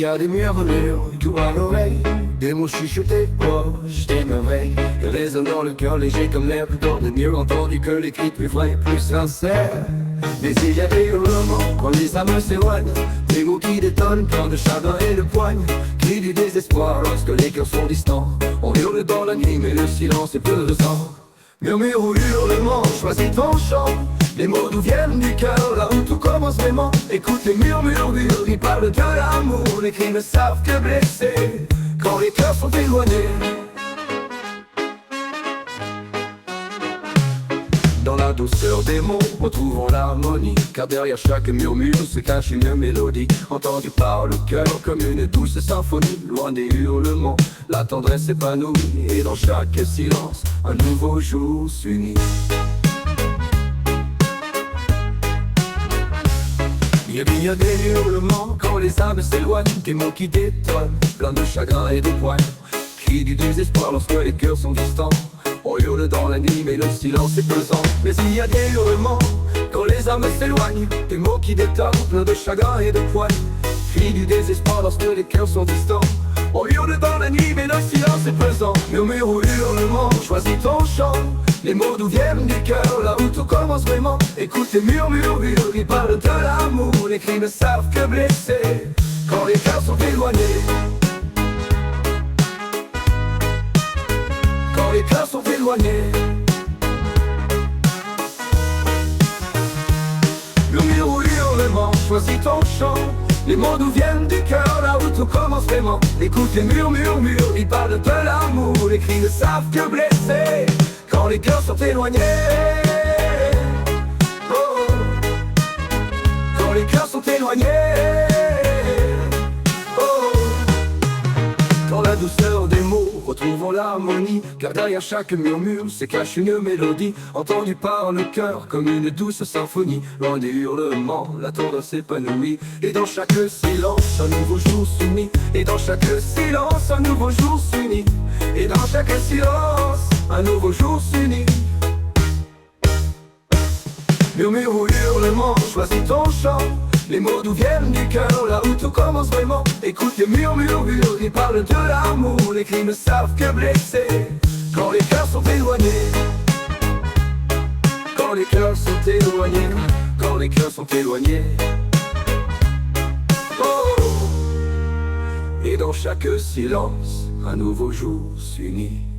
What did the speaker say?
Y a des murmures, tout à l'oreille, des mots chuchotés proches des merveilles, qui résonnent dans le cœur léger comme l'air plus d'or, de mieux entendu que les cris plus vrais, plus sincères. Mais il y a des hurlements quand les âmes s'éloignent, des mots qui détonnent, plein de chagrin et de poigne, cris du désespoir lorsque les cœurs sont distants. On hurle dans la nuit mais le silence est pesant. Murmure ou hurlement, choisis ton chant. Les mots nous viennent du cœur, là où tout commence vraiment. Écoute les murmures, ils parlent de l'amour. Les cris ne savent que blesser quand les cœurs sont éloignés. Dans la douceur des mots, retrouvons l'harmonie, car derrière chaque murmure se cache une mélodie, entendue par le cœur comme une douce symphonie. Loin des hurlements, la tendresse s'épanouit, et dans chaque silence, un nouveau jour s'unit. Il y a des hurlements quand les âmes s'éloignent, des mots qui détonnent, plein de chagrin et de poigne, cris du désespoir lorsque les cœurs sont distants. On hurle dans la nuit mais le silence est pesant. Mais il y a des hurlements quand les âmes s'éloignent, des mots qui détonnent, plein de chagrin et de poigne, cris du désespoir lorsque les cœurs sont distants. On hurle dans la nuit mais le silence est pesant. Murmure ou hurlement, choisis ton chant. Les mots nous viennent du cœur, là où tout commence vraiment. Écoute les murmures, ils parlent de l'amour. Les cris ne savent que blesser quand les cœurs sont éloignés. Quand les cœurs sont éloignés. Murmure ou hurlement, choisis ton chant. Les mots nous viennent du cœur, là où tout commence vraiment. Écoute les murmures, ils parlent de l'amour. Les cris ne savent que blesser quand les cœurs sont éloignés. Oh. Quand les cœurs sont éloignés. Oh. Dans la douceur des mots, retrouvons l'harmonie, car derrière chaque murmure se cache une mélodie, entendue par le cœur comme une douce symphonie. Loin des hurlements, la tendresse s'épanouit, et dans chaque silence, un nouveau jour s'unit. Et dans chaque silence, un nouveau jour s'unit. Et dans chaque silence, un nouveau jour s'unit. Murmure ou hurlement, choisis ton chant. Les mots nous viennent du cœur, là où tout commence vraiment. Écoute les murmures, ils parlent de l'amour. Les cris ne savent que blesser quand les cœurs sont éloignés. Quand les cœurs sont éloignés. Quand les cœurs sont éloignés. Oh. Et dans chaque silence, un nouveau jour s'unit.